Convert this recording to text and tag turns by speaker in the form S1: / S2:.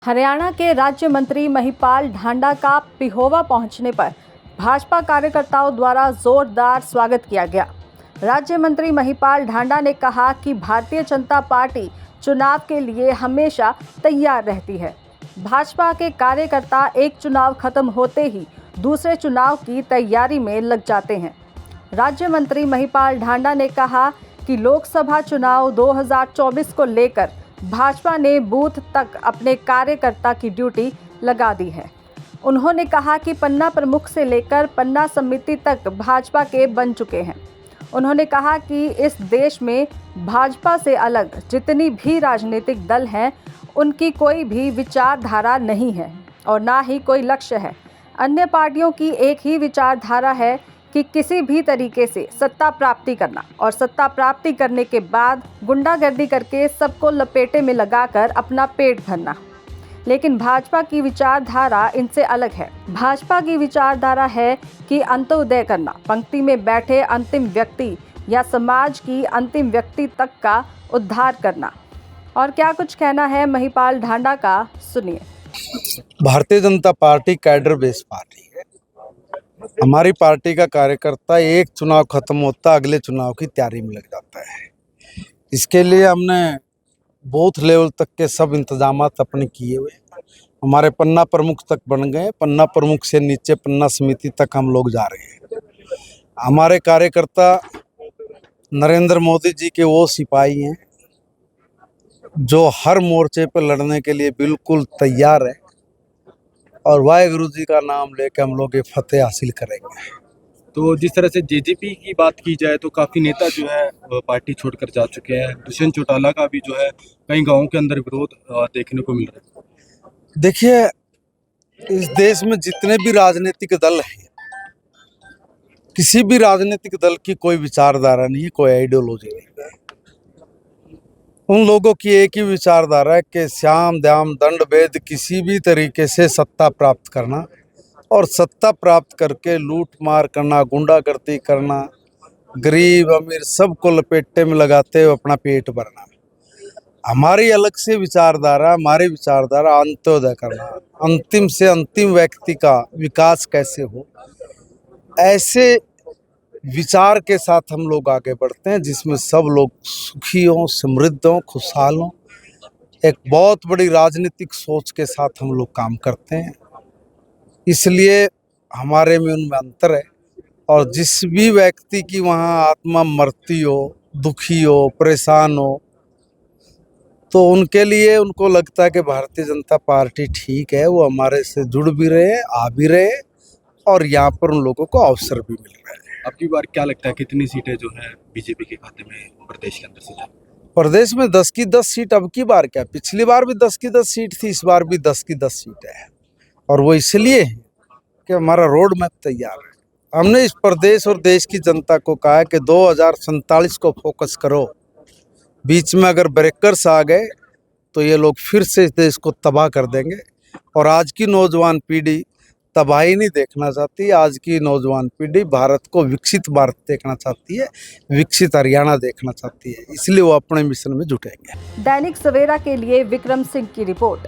S1: हरियाणा के राज्य मंत्री महिपाल ढांडा का पिहोवा पहुंचने पर भाजपा कार्यकर्ताओं द्वारा जोरदार स्वागत किया गया। राज्य मंत्री महिपाल ढांडा ने कहा कि भारतीय जनता पार्टी चुनाव के लिए हमेशा तैयार रहती है। भाजपा के कार्यकर्ता एक चुनाव खत्म होते ही दूसरे चुनाव की तैयारी में लग जाते हैं। राज्य मंत्री महिपाल ढांडा ने कहा कि लोकसभा चुनाव 2024 को लेकर भाजपा ने बूथ तक अपने कार्यकर्ता की ड्यूटी लगा दी है। उन्होंने कहा कि पन्ना प्रमुख से लेकर पन्ना समिति तक भाजपा के बन चुके हैं। उन्होंने कहा कि इस देश में भाजपा से अलग जितनी भी राजनीतिक दल हैं, उनकी कोई भी विचारधारा नहीं है और ना ही कोई लक्ष्य है। अन्य पार्टियों की एक ही विचारधारा है कि किसी भी तरीके से सत्ता प्राप्ति करना और सत्ता प्राप्ति करने के बाद गुंडागर्दी करके सबको लपेटे में लगाकर अपना पेट भरना। लेकिन भाजपा की विचारधारा इनसे अलग है। भाजपा की विचारधारा है कि अंत्योदय करना, पंक्ति में बैठे अंतिम व्यक्ति या समाज की अंतिम व्यक्ति तक का उद्धार करना। और क्या कुछ कहना है महिपाल ढांडा का, सुनिए।
S2: Bharatiya Janata party cadre base party है। हमारी पार्टी का कार्यकर्ता एक चुनाव खत्म होता अगले चुनाव की तैयारी में लग जाता है। इसके लिए हमने बूथ लेवल तक के सब इंतजाम अपने किए हुए। हमारे पन्ना प्रमुख तक बन गए। पन्ना प्रमुख से नीचे पन्ना समिति तक हम लोग जा रहे हैं। हमारे कार्यकर्ता नरेंद्र मोदी जी के वो सिपाही हैं जो हर मोर्चे पर लड़ने के लिए बिल्कुल तैयार है और वाहेगुरु जी का नाम लेकर हम लोग ये फतेह हासिल करेंगे।
S3: तो जिस तरह से जेजेपी की बात की जाए तो काफ़ी नेता जो है पार्टी छोड़कर जा चुके हैं। दुष्यंत चौटाला का भी जो है कई गांवों के अंदर विरोध देखने को मिल रहा है।
S2: देखिए, इस देश में जितने भी राजनीतिक दल हैं, किसी भी राजनीतिक दल की कोई विचारधारा नहीं है, कोई आइडियोलॉजी नहीं है। उन लोगों की एक ही विचारधारा है कि श्याम दाम दंड भेद किसी भी तरीके से सत्ता प्राप्त करना और सत्ता प्राप्त करके लूट मार करना, गुंडागर्दी करना, गरीब अमीर सबको लपेटे में लगाते हुए अपना पेट भरना। हमारी अलग से विचारधारा, हमारी विचारधारा अंत्योदय करना, अंतिम से अंतिम व्यक्ति का विकास कैसे हो, ऐसे विचार के साथ हम लोग आगे बढ़ते हैं जिसमें सब लोग सुखी हों, समृद्ध हों, खुशहाल हों। एक बहुत बड़ी राजनीतिक सोच के साथ हम लोग काम करते हैं, इसलिए हमारे में उनमें अंतर है। और जिस भी व्यक्ति की वहाँ आत्मा मरती हो, दुखी हो, परेशान हो, तो उनके लिए उनको लगता है कि भारतीय जनता पार्टी ठीक है, वो हमारे से जुड़ भी रहे, आ भी रहे और यहाँ पर उन लोगों को अवसर भी मिल रहा है।
S3: अब की बार क्या लगता है कितनी सीटें जो है बीजेपी के खाते में प्रदेश के अंदर से जाए?
S2: प्रदेश में 10 की 10 सीट। अब की बार क्या, पिछली बार भी 10 की 10 सीट थी, इस बार भी 10 की 10 सीटें हैं। और वो इसलिए है कि हमारा रोड मैप तैयार है। हमने इस प्रदेश और देश की जनता को कहा है कि 2047 को फोकस करो। बीच में अगर ब्रेकर्स आ गए तो ये लोग फिर से इस देश को तबाह कर देंगे। और आज की नौजवान पीढ़ी तबाही नहीं देखना चाहती। आज की नौजवान पीढ़ी भारत को विकसित भारत देखना चाहती है, विकसित हरियाणा देखना चाहती है, इसलिए वो अपने मिशन में जुटेंगे।
S1: दैनिक सवेरा के लिए विक्रम सिंह की रिपोर्ट।